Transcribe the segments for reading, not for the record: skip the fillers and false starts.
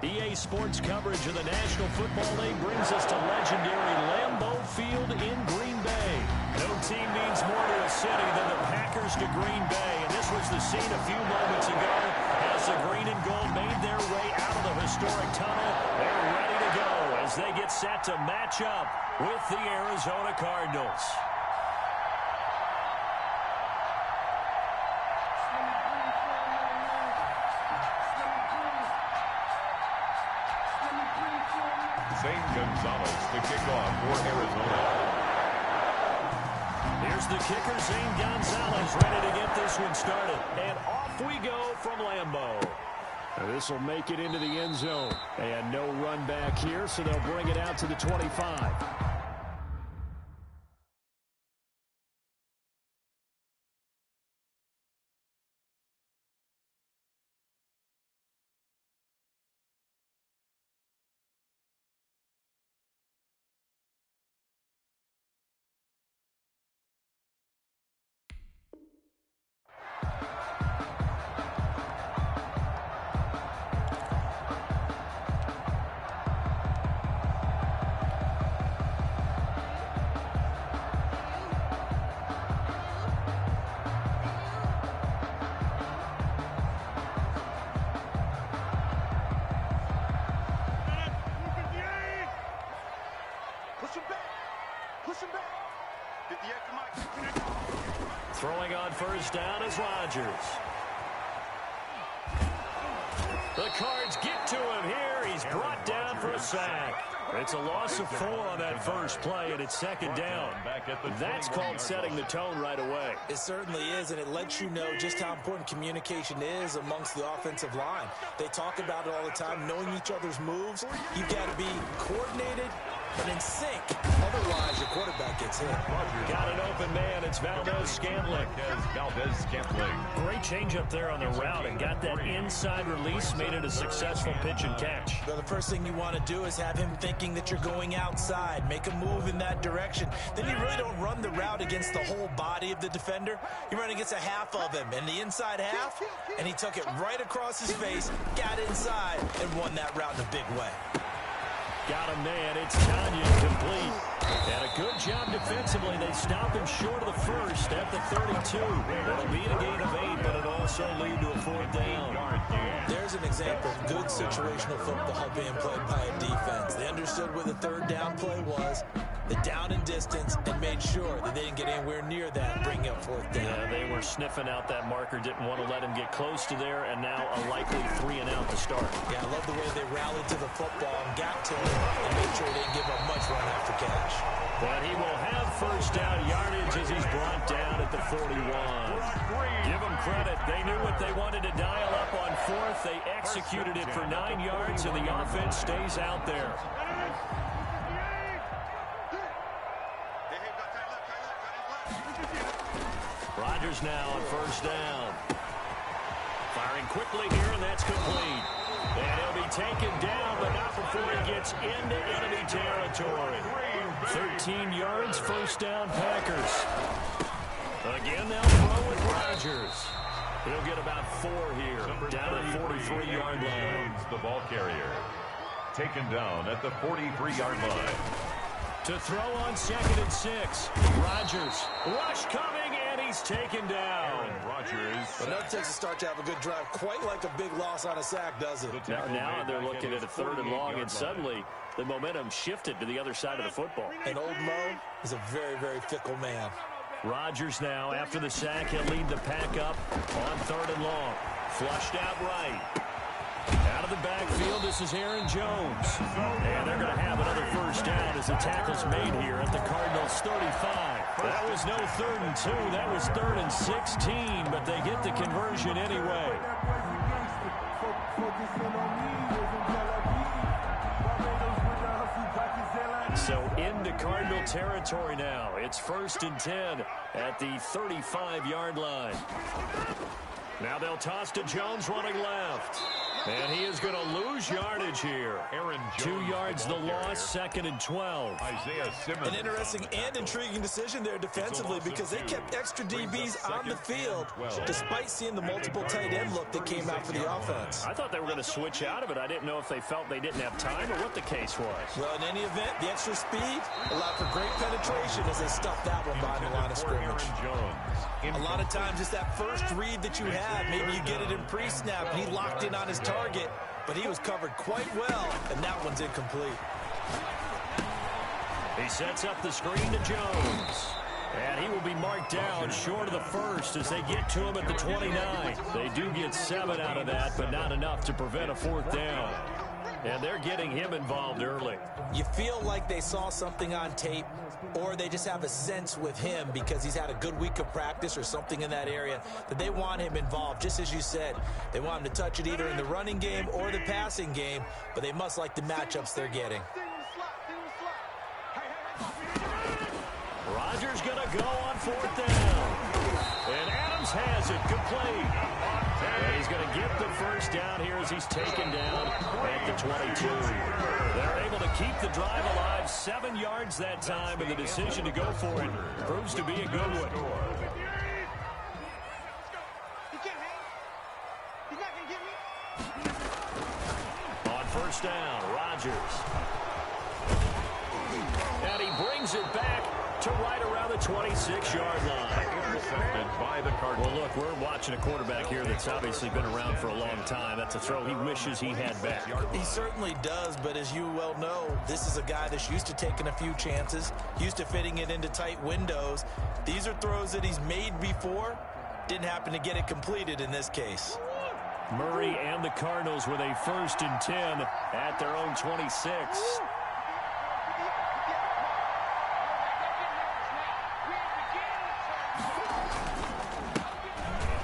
EA Sports coverage of the National Football League brings us to legendary Lambeau Field in Green Bay. No team means more to a city than the Packers to Green Bay, and this was the scene a few moments ago as the green and gold made their way out of the historic tunnel. They're ready to go as they get set to match up with the Arizona Cardinals. Gonzalez to kick off for Arizona. Here's the kicker, Zane Gonzalez, ready to get this one started. And off we go from Lambeau. This will make it into the end zone. And no run back here, so they'll bring it out to the 25. Throwing on first down is Rodgers. The Cards get to him here. He's brought down for a sack. It's a loss of 4 on that first play, and it's second down. That's called setting the tone right away. It certainly is, and it lets you know just how important communication is amongst the offensive line. They talk about it all the time, knowing each other's moves. You've got to be coordinated and in sync. Otherwise, your quarterback gets hit. Got an open man. It's Valdez-Scantling. Great change up there on the route and got that inside release, made it a successful pitch and catch. Well, the first thing you want to do is have him thinking that you're going outside. Make a move in that direction. Then you really don't run the route against the whole body of the defender. You run against a half of him, and the inside half, and he took it right across his face, got inside, and won that route in a big way. Got a man. It's Tanya complete. And a good job defensively. They stop him short of the first at the 32. It'll be a gain of 8, but it also lead to a 4th down. There's an example of good situational football being played by a defense. They understood where the 3rd down play was, the down and distance, and made sure that they didn't get anywhere near that, bringing up 4th down. Yeah, they were sniffing out that marker, didn't want to let him get close to there, and now a likely 3 and out to start. Yeah, I love the way they rallied to the football and got to him and made sure they didn't give up much run after catch. But he will have first down yardage as he's brought down at the 41. Give them credit. They knew what they wanted to dial up on 4th. They executed it for 9 yards, and the offense stays out there. Rodgers now on first down. Firing quickly here, and that's complete. And he'll be taken down, but not before he gets into enemy territory. 13 yards, first down, Packers. Again, they'll throw with Rodgers. He'll get about 4 here, down at the 43-yard line. The ball carrier, taken down at the 43-yard line. To throw on 2nd and 6. Rodgers, rush coming, and he's taken down. Rodgers. But that takes a start to have a good drive, quite like a big loss on a sack, does it? Now they're looking at a 3rd and long, and suddenly the momentum shifted to the other side of the football. And old Mo is a very, very fickle man. Rodgers now, after the sack, he'll lead the pack up on 3rd and long. Flushed out right. Out of the backfield, this is Aaron Jones. And they're going to have another first down as the tackle's made here at the Cardinals' 35. That was no 3rd and 2. That was 3rd and 16, but they get the conversion anyway. So into Cardinal territory now. It's 1st and 10 at the 35-yard line. Now they'll toss to Jones running left. And he is going to lose yardage here. 2 yards the loss, 2nd and 12. Isaiah Simmons. An interesting and intriguing decision there defensively because they kept extra DBs on the field despite seeing the multiple tight end look that came out for the offense. I thought they were going to switch out of it. I didn't know if they felt they didn't have time or what the case was. Well, in any event, the extra speed allowed for great penetration as they stuffed that one behind the line of scrimmage. A lot of times it's that first read that you have. Maybe you get it in pre-snap and he locked in on his target, but he was covered quite well, and that one's incomplete. He sets up the screen to Jones. And he will be marked down short of the first as they get to him at the 29. They do get 7 out of that, but not enough to prevent a 4th down. And they're getting him involved early. You feel like they saw something on tape, or they just have a sense with him because he's had a good week of practice or something in that area that they want him involved. Just as you said, they want him to touch it either in the running game or the passing game, but they must like the matchups they're getting. Rodgers going to go on 4th down. And Adams has it complete. And he's going to get the first down here as he's taken down at the 22. They're able to keep the drive alive, 7 yards that time, and the decision to go for it proves to be a good one. On 1st down, Rodgers. And he brings it back to right around the 26-yard line. Intercepted by the Cardinals. Well, look, we're watching a quarterback here that's obviously been around for a long time. That's a throw he wishes he had back. He certainly does, but as you well know, this is a guy that's used to taking a few chances, used to fitting it into tight windows. These are throws that he's made before. Didn't happen to get it completed in this case. Murray and the Cardinals with a 1st and 10 at their own 26.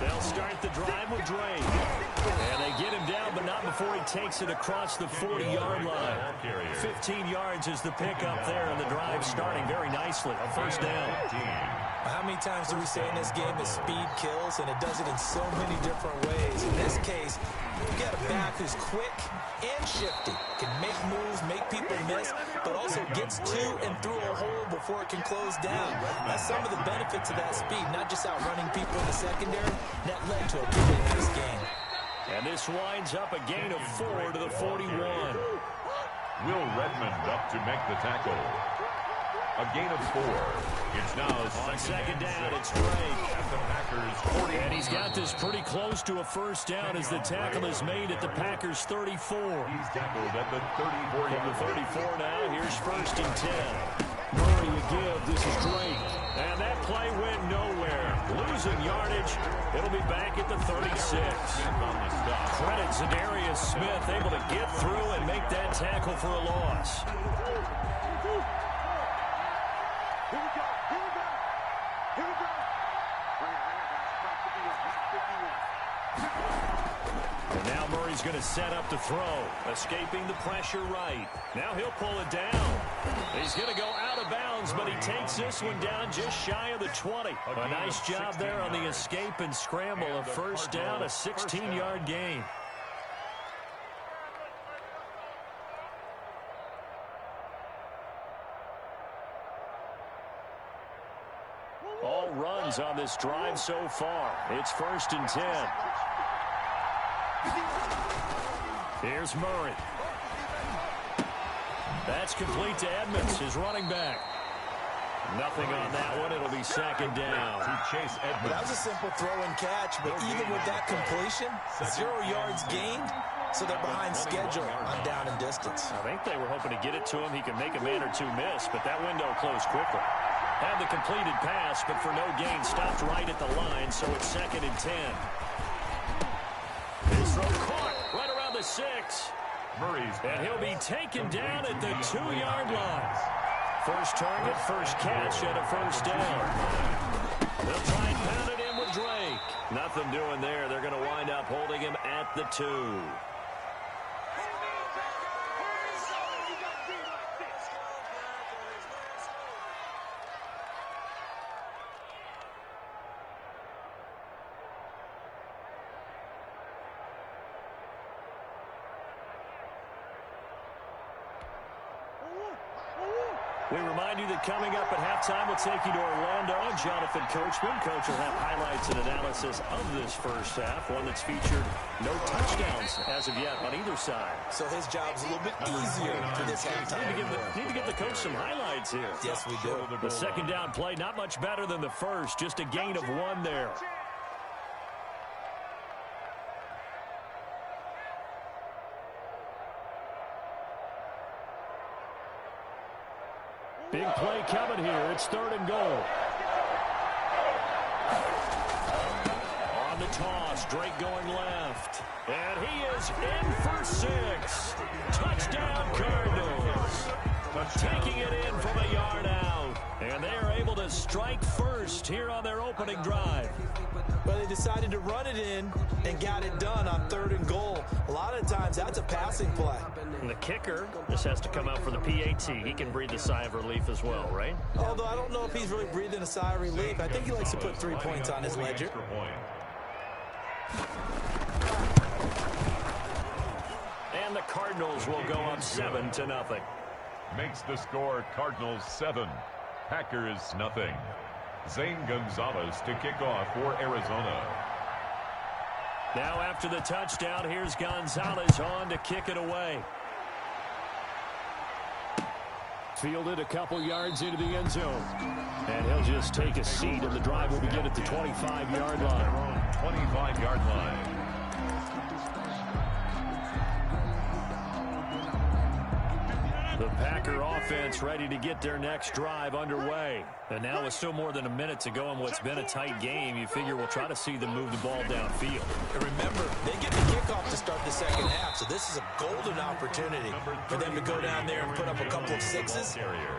They'll start the drive with Drake. And they get him down, but not before he takes it across the 40-yard line. 15 yards is the pickup there, and the drive starting very nicely. 1st down. How many times do we say in this game that speed kills, and it does it in so many different ways? In this case, you got a back who's quick and shifty, can make moves, make people miss, but also gets to and through a hole before it can close down. That's some of the benefits of that speed, not just outrunning people in the secondary. That led to a really nice game. And this winds up a gain of 4 to the 41. Will Redmond up to make the tackle. A gain of 4. It's now on 2nd down. It's Drake. At the Packers 40. And he's got this pretty close to a 1st down as the tackle is made at the Packers 34. He's tackled at the 34. From the 34 now, here's 1st and 10. Murray a give. This is Drake. And that play went nowhere. Losing yardage. It'll be back at the 36. Credit Zadarius Smith able to get through and make that tackle for a loss. And now Murray's going to set up the throw, escaping the pressure right. Now he'll pull it down. He's going to go out of bounds, but he takes this one down just shy of the 20. A nice job there on the escape and scramble. A 1st down, a 16-yard gain. All runs on this drive so far. It's 1st and 10. Here's Murray. That's complete to Edmonds, his running back. Nothing on that one. It'll be 2nd down. To Chase Edmonds. That was a simple throw and catch, but even with that completion, 0 yards gained, so they're behind schedule on down and distance. I think they were hoping to get it to him. He could make a man or two miss, but that window closed quickly. Had the completed pass, but for no gain, stopped right at the line, so it's 2nd and 10. His throw caught right around the 6. Murray's and he'll be taken down at the 2-yard line. First target, first catch, and a 1st down. They'll try and pound it in with Drake. Nothing doing there. They're going to wind up holding him at the 2. We remind you that coming up at halftime, we'll take you to Orlando. Jonathan Coachman. Coach will have highlights and analysis of this first half, one that's featured no touchdowns as of yet on either side. So his job's a little bit easier for this halftime. Need to give the coach some highlights here. Yes, we do. The second down play, not much better than the first, just a gain of 1 there. Big play coming here. It's 3rd and goal. On the toss, Drake going left. And he is in for 6. Touchdown, Cardinals. Taking it in from a yard out. And they are able to strike first here on their opening drive. But they decided to run it in and got it done on 3rd and goal. A lot of times that's a passing play. And the kicker just has to come out for the PAT. He can breathe a sigh of relief as well, right? Although I don't know if he's really breathing a sigh of relief. I think he likes to put 3 points on his ledger. And the Cardinals will go up 7-0. Makes the score Cardinals 7, Packers nothing. Zane Gonzalez to kick off for Arizona. Now after the touchdown, here's Gonzalez on to kick it away. Fielded a couple yards into the end zone. And he'll just take a seat, and the drive will begin at the 25-yard line. 25-yard line. The Packer offense ready to get their next drive underway. And now with still more than a minute to go in what's been a tight game, you figure we'll try to see them move the ball downfield. And remember, they get the kickoff to start the second half, so this is a golden opportunity for them to go down there and put up a couple of sixes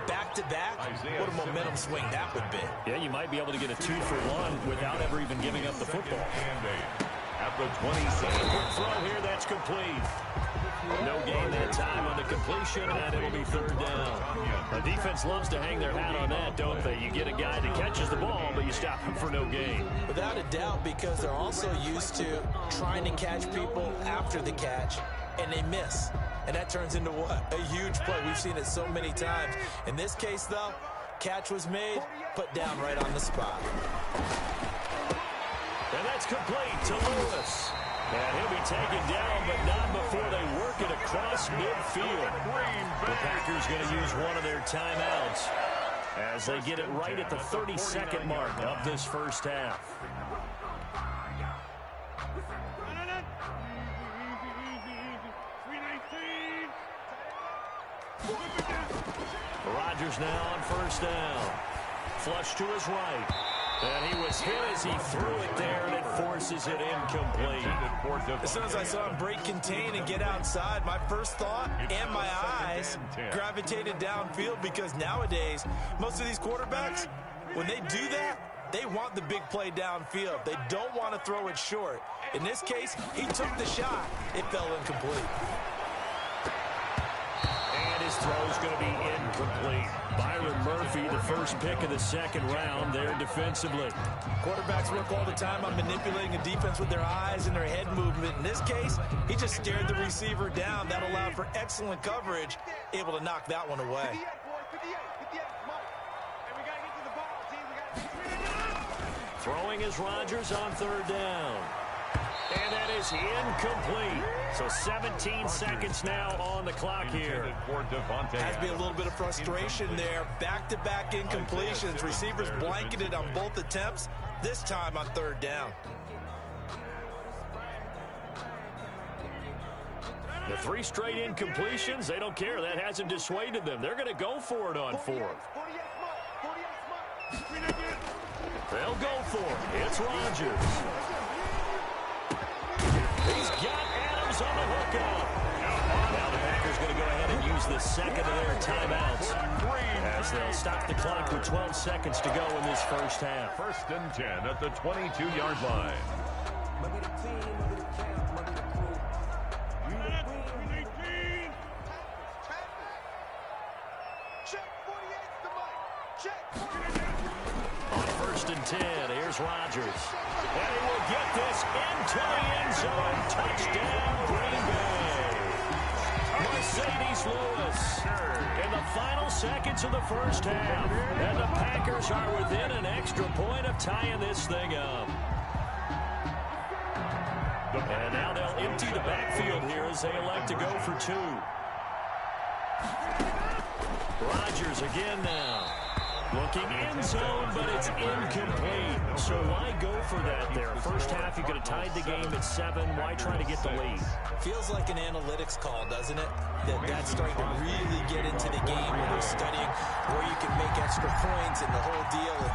back-to-back. What a momentum swing that would be. Yeah, you might be able to get a 2-for-1 without ever even giving up the football. At the 27. Quick throw here, that's complete. No gain that time on the completion, and it'll be 3rd down. The defense loves to hang their hat on that, don't they? You get a guy that catches the ball, but you stop him for no gain. Without a doubt, because they're also used to trying to catch people after the catch, and they miss. And that turns into what? A huge play. We've seen it so many times. In this case, though, catch was made, put down right on the spot. And that's complete to Lewis. And he'll be taken down, but not before they work it across midfield. The Packers going to use one of their timeouts as they get it right at the 30-second mark of this first half. Rodgers now on 1st down. Flush to his right. And he was hit as he threw it there, and it forces it incomplete. As soon as I saw him break contain and get outside, my first thought and my eyes gravitated downfield, because nowadays, most of these quarterbacks, when they do that, they want the big play downfield. They don't want to throw it short. In this case, he took the shot. It fell incomplete. And his throw's going to be incomplete. Byron Murphy, the first pick of the 2nd round there defensively. Quarterbacks work all the time on manipulating a defense with their eyes and their head movement. In this case, he just stared the receiver down. That allowed for excellent coverage, able to knock that one away. Throwing is Rodgers on 3rd down. And that is incomplete. So 17 seconds now on the clock here. Has to be a little bit of frustration there. Back-to-back incompletions. Receivers blanketed on both attempts, this time on 3rd down. The 3 straight incompletions, they don't care. That hasn't dissuaded them. They're going to go for it on 4th. They'll go for it. It's Rodgers. He's got Adams on the hookup. Now the Packers going to go ahead and use the 2nd of their timeouts as they'll stop the clock with 12 seconds to go in this first half. 1st and 10 at the 22-yard line. On 1st and 10, here's Rodgers. And he will get this into the end zone. Touchdown, Green Bay. Mercedes Lewis in the final seconds of the first half. And the Packers are within an extra point of tying this thing up. And now they'll empty the backfield here as they elect to go for two. Rodgers again now. Looking end zone, but it's incomplete. So why go for that there? First half, you could have tied the game at 7. Why try to get the lead? Feels like an analytics call, doesn't it? That's starting to really get into the game when they're studying where you can make extra points and the whole deal and,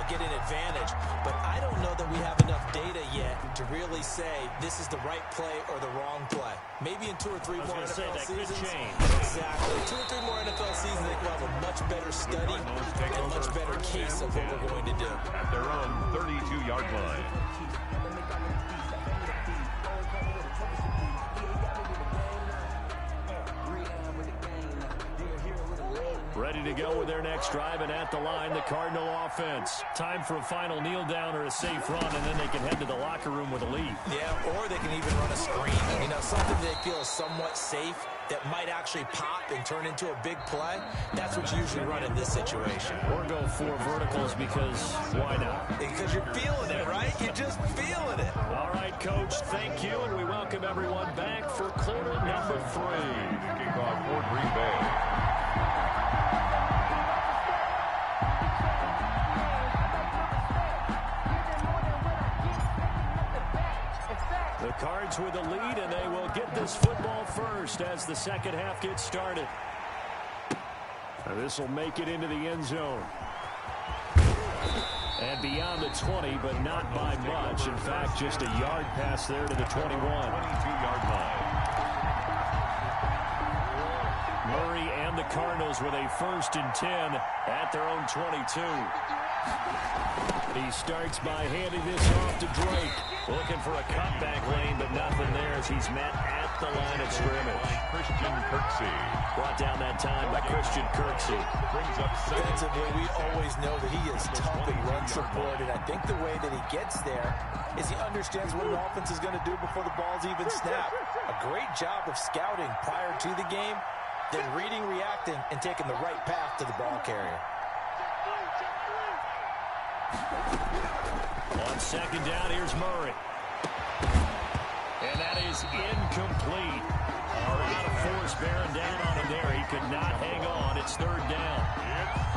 get an advantage. But I don't know that we have enough data yet to really say this is the right play or the wrong play. Maybe in 2 or 3 more NFL seasons. Exactly. 2 or 3 more NFL seasons, they will have a much better study and a much better case of what we're going to do. At their own 32-yard line. Ready to go with their next drive, and at the line, the Cardinal offense. Time for a final kneel down or a safe run, and then they can head to the locker room with a lead. Yeah, or they can even run a screen. Something they feel is somewhat safe that might actually pop and turn into a big play. That's what you usually run in this situation. Or go 4 verticals because why not? Because you're feeling it, right? You're just feeling it. All right, Coach, thank you, and we welcome everyone back for quarter number 3. Kickoff for Green Bay. The Cards with a lead, and they will get this football first as the second half gets started. This will make it into the end zone. And beyond the 20, but not by much. In fact, just a yard pass there to the 21. 22-yard line. Murray and the Cardinals with a 1st and 10 at their own 22. He starts by handing this off to Drake. Looking for a cutback lane, but nothing there as he's met at the line of scrimmage. Christian Kirksey. Brought down that time by Christian Kirksey. Brings up defensively, we always know that he is tough in run support, and I think the way that he gets there is he understands what an offense is going to do before the ball's even snapped. A great job of scouting prior to the game, then reading, reacting, and taking the right path to the ball carrier. On second down, here's Murray. And that is incomplete. A lot of force bearing down on him there. He could not hang on. It's 3rd down.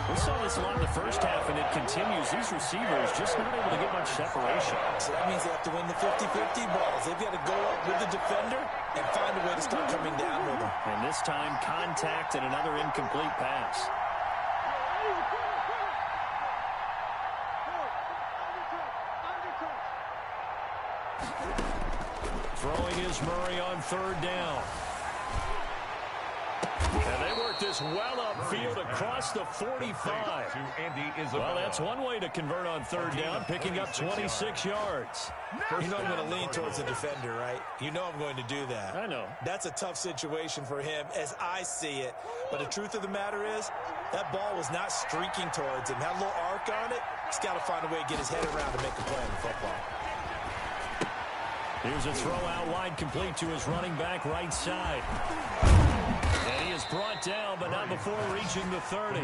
We saw this a lot in the first half, and it continues. These receivers just not able to get much separation. So that means they have to win the 50-50 balls. They've got to go up with the defender and find a way to start coming down with him. And this time, contact and another incomplete pass. Throwing is Murray on 3rd down. And they work this well upfield across the 45. Well, that's one way to convert on 3rd down, picking up 26 yards. You know I'm going to lean towards the defender, right? You know I'm going to do that. I know. That's a tough situation for him as I see it. But the truth of the matter is, that ball was not streaking towards him. Had a little arc on it. He's got to find a way to get his head around to make a play on the football. Here's a throw out wide, complete to his running back right side. And he is brought down, but not before reaching the 30.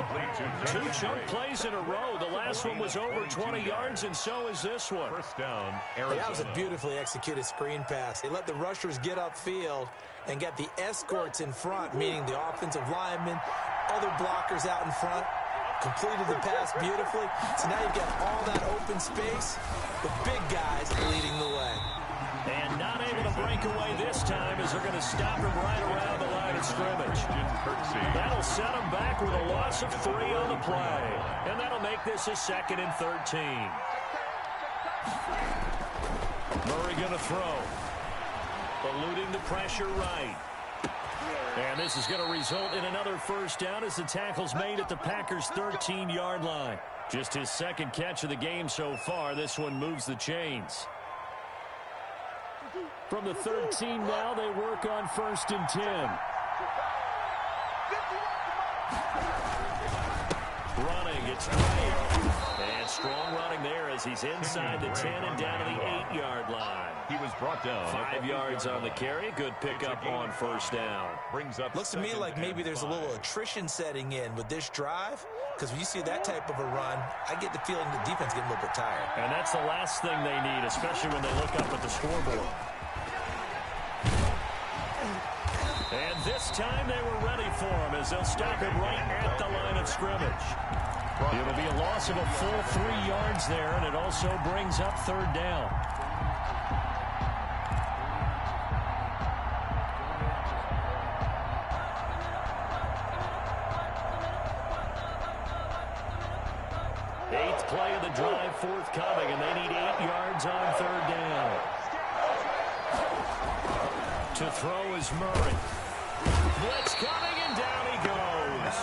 2 choke plays in a row. The last one was over 20 yards, and so is this one. 1st down, Arizona. That was a beautifully executed screen pass. They let the rushers get upfield and get the escorts in front, meaning the offensive linemen, other blockers out in front. Completed the pass beautifully. So now you've got all that open space, the big guys leading the way. And not able to break away this time as they're going to stop him right around the line of scrimmage. That'll set him back with a loss of 3 on the play. And that'll make this a 2nd and 13. Murray going to throw. Eluding the pressure right. And this is going to result in another 1st down as the tackle's made at the Packers' 13-yard line. Just his 2nd catch of the game so far. This one moves the chains. From the 13 now, they work on 1st and 10. Running, it's Drake. And strong running there as he's inside the 10 and down to the 8-yard line. He was brought down. 5 yards on the carry. Good pickup on first down. Brings up Looks to me like maybe there's a little attrition setting in with this drive, because when you see that type of a run, I get the feeling the defense getting a little bit tired. And that's the last thing they need, especially when they look up at the scoreboard. And this time they were ready for him as they'll stop him right at the line of scrimmage. It'll be a loss of a full 3 yards there, and it also brings up third down. Eighth play of the drive forthcoming, and they need 8 yards on third down. To throw is Murray. Blitz coming, and down he goes.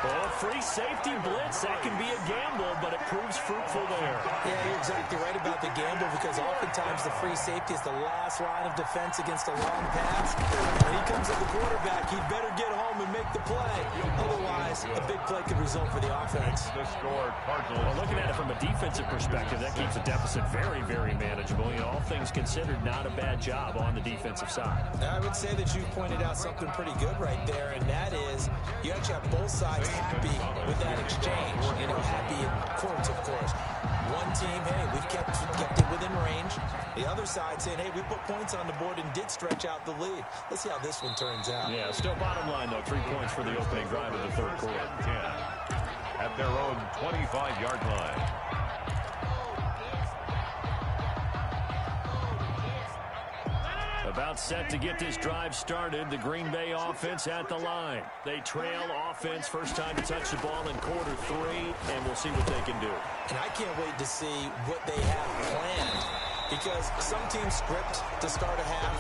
Oh, free safety blitz. That can be a gamble, but it proves fruitful there. Yeah, you're exactly right about the gamble, because oftentimes the free safety is the last line of defense against a long pass. When he comes at the quarterback, he'd better get home and make the play. Otherwise, a big play could result for the offense. The score, Cardinals. Well, looking at it from a defensive perspective, that keeps the deficit very, very manageable. You know, all things considered, not a bad job on the defensive side. Now, I would say that you pointed out something pretty good right there, and that is you actually have both sides happy with that exchange. You know, happy in quotes, of course. One team, hey, we've kept it within range. The other side saying, hey, we put points on the board and did stretch out the lead. Let's see how this one turns out. Yeah, still bottom line, though. 3 points for the opening drive of the third quarter. 10 at their own 25-yard line. About set to get this drive started. The Green Bay offense at the line. They trail offense first time to touch the ball in quarter 3, and we'll see what they can do. And I can't wait to see what they have planned, because some teams script to start a half.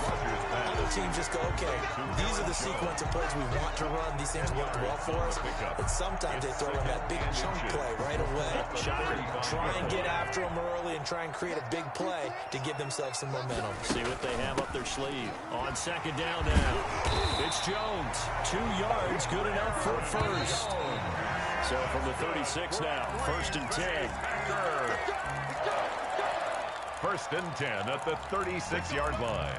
Other teams just go, okay, these are the sequence of plays we want to run. These things worked well for us. And sometimes they throw in that big chunk play right away. Try and get after them early and try and create a big play to give themselves some momentum. See what they have up their sleeve. On second down now, it's Jones. 2 yards, good enough for first. So from the 36 now, 1st and 10. First and 10 at the 36-yard line.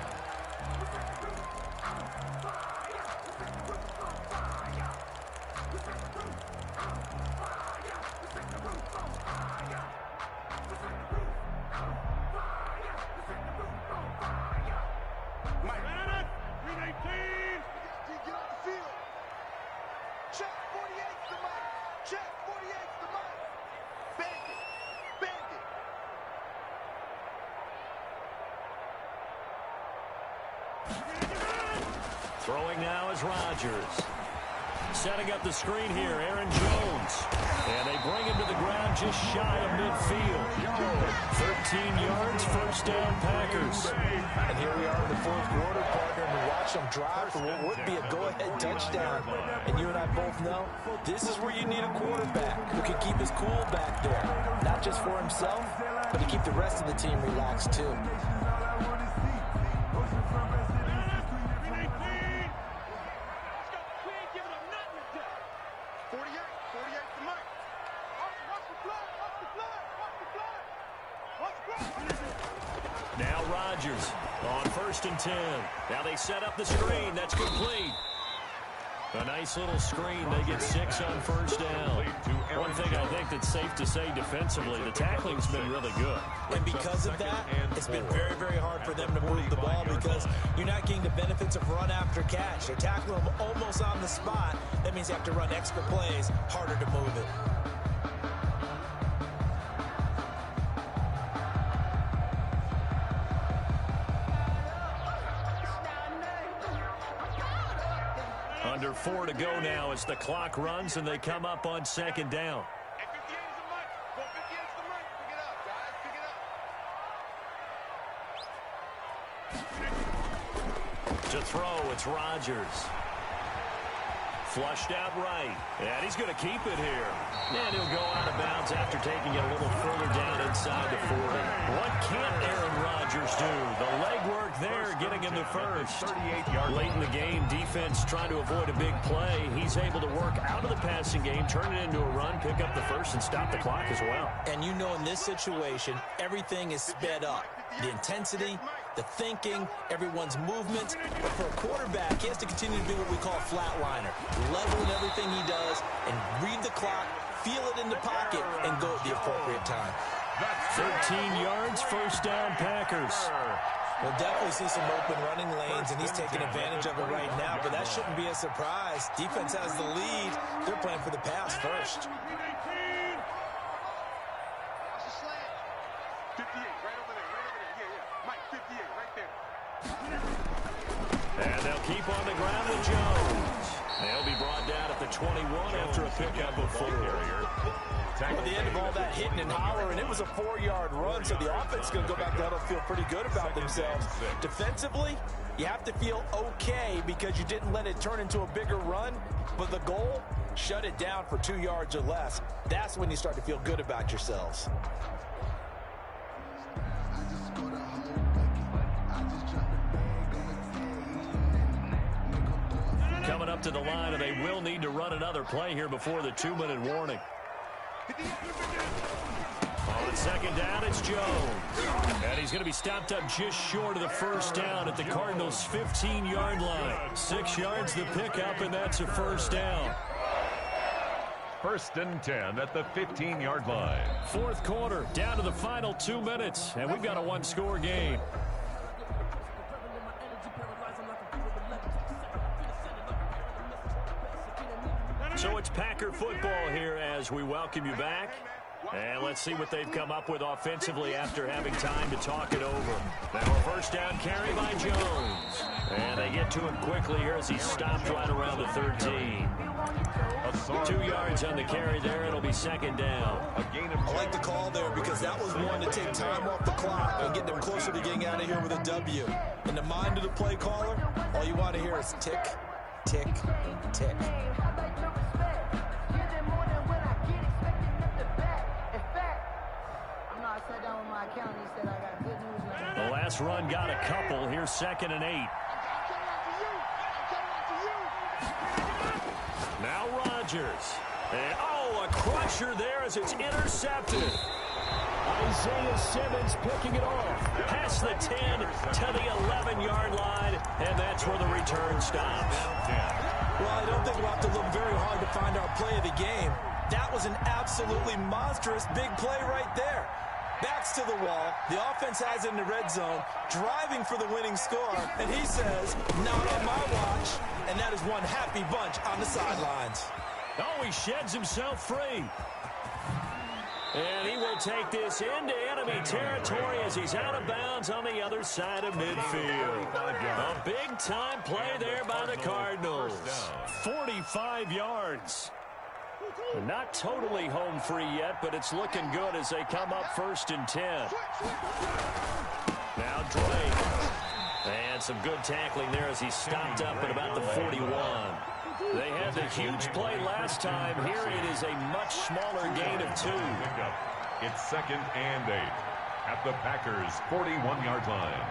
Throwing now is Rodgers. Setting up the screen here, Aaron Jones. And they bring him to the ground just shy of midfield. 13 yards, first down Packers. And here we are in the fourth quarter, partner, and we watch them drive for what would be a go-ahead touchdown. And you and I both know this is where you need a quarterback who can keep his cool back there. Not just for himself, but to keep the rest of the team relaxed too. Now Rodgers on 1st and 10. Now they set up the screen. That's complete. A nice little screen. They get 6 on first down. One thing I think that's safe to say defensively, the tackling's been really good. And because of that, it's been very, very hard for them to move the ball, because you're not getting the benefits of run after catch. They're tackling them almost on the spot. That means you have to run extra plays, harder to move it. Under 4 to go now as the clock runs and they come up on second down. To throw, it's Rodgers. Flushed out right. And he's going to keep it here. And he'll go out of bounds after taking it a little further down inside the 40. What can't Aaron Rodgers do? The legwork there getting him to first. 38-yard late in the game, defense trying to avoid a big play. He's able to work out of the passing game, turn it into a run, pick up the first, and stop the clock as well. And you know, in this situation, everything is sped up. The intensity, the thinking, everyone's movement. But for a quarterback, he has to continue to be what we call a flatliner. Level in everything he does and read the clock, feel it in the pocket, and go at the appropriate time. 13 yards, first down, Packers. We'll definitely see some open running lanes, and he's taking advantage of it right now, but that shouldn't be a surprise. Defense has the lead. They're playing for the pass first. 58, right over there. Yeah. Mike, 58, right there. And they'll keep on the ground with Jones. They'll be brought down at the 21 after a pickup of 4. At the end of all that hitting and hollering, it was a 4-yard run, so the offense is going to go back there and feel pretty good about themselves. Defensively, you have to feel okay because you didn't let it turn into a bigger run, but the goal, shut it down for 2 yards or less. That's when you start to feel good about yourselves. Coming up to the line, and they will need to run another play here before the 2-minute warning. On second down, it's Jones. And he's going to be stopped up just short of the first down at the Cardinals' 15-yard line. 6 yards the pickup, and that's a first down. First and 10 at the 15-yard line. Fourth quarter, down to the final 2 minutes, and we've got a one-score game. So it's Packer football here as we welcome you back. And let's see what they've come up with offensively after having time to talk it over. Now a first down carry by Jones. And they get to him quickly here as he's stopped right around the 13. 2 yards on the carry there. It'll be second down. I like the call there because that was one to take time off the clock and get them closer to getting out of here with a W. In the mind of the play caller, all you want to hear is tick, tick, tick. The last run got a couple. Here's second and 8. Now Rodgers. And, a crusher there as it's intercepted. Isaiah Simmons picking it off. Past the 10 to the 11-yard line, and that's where the return stops. Well, I don't think we'll have to look very hard to find our play of the game. That was an absolutely monstrous big play right there. Backs to the wall. The offense has it in the red zone, driving for the winning score, and he says, not on my watch, and that is one happy bunch on the sidelines. Oh, he sheds himself free. And he will take this into enemy territory as he's out of bounds on the other side of midfield. A big-time play there by the Cardinals. 45 yards. Not totally home free yet, but it's looking good as they come up first and 10. Now Drake. And some good tackling there as he stopped up at about the 41. They had the huge play last time. Here it is a much smaller gain of 2. It's second and 8 at the Packers' 41-yard line.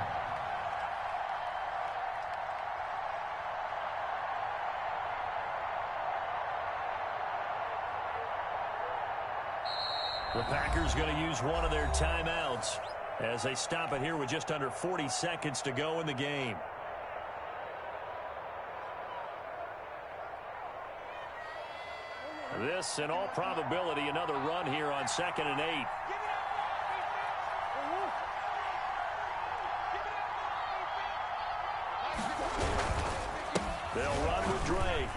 The Packers going to use one of their timeouts as they stop it here with just under 40 seconds to go in the game. This, in all probability, another run here on second and 8. They'll run with Drake.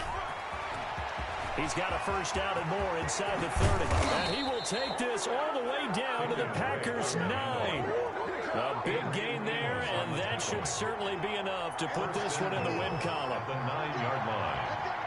He's got a first down and more inside the 30. And he will take this all the way down to the Packers' 9. A big gain there, and that should certainly be enough to put this one in the win column. The 9-yard line.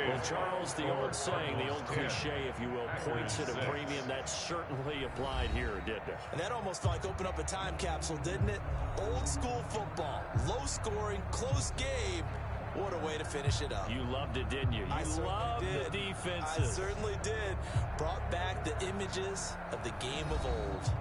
Well, Charles, the old saying, the old cliche, if you will, points at a premium, that certainly applied here, didn't it? And that almost like opened up a time capsule, didn't it? Old school football, low scoring, close game. What a way to finish it up. You loved it, didn't you? You loved the defenses. I certainly did. Brought back the images of the game of old.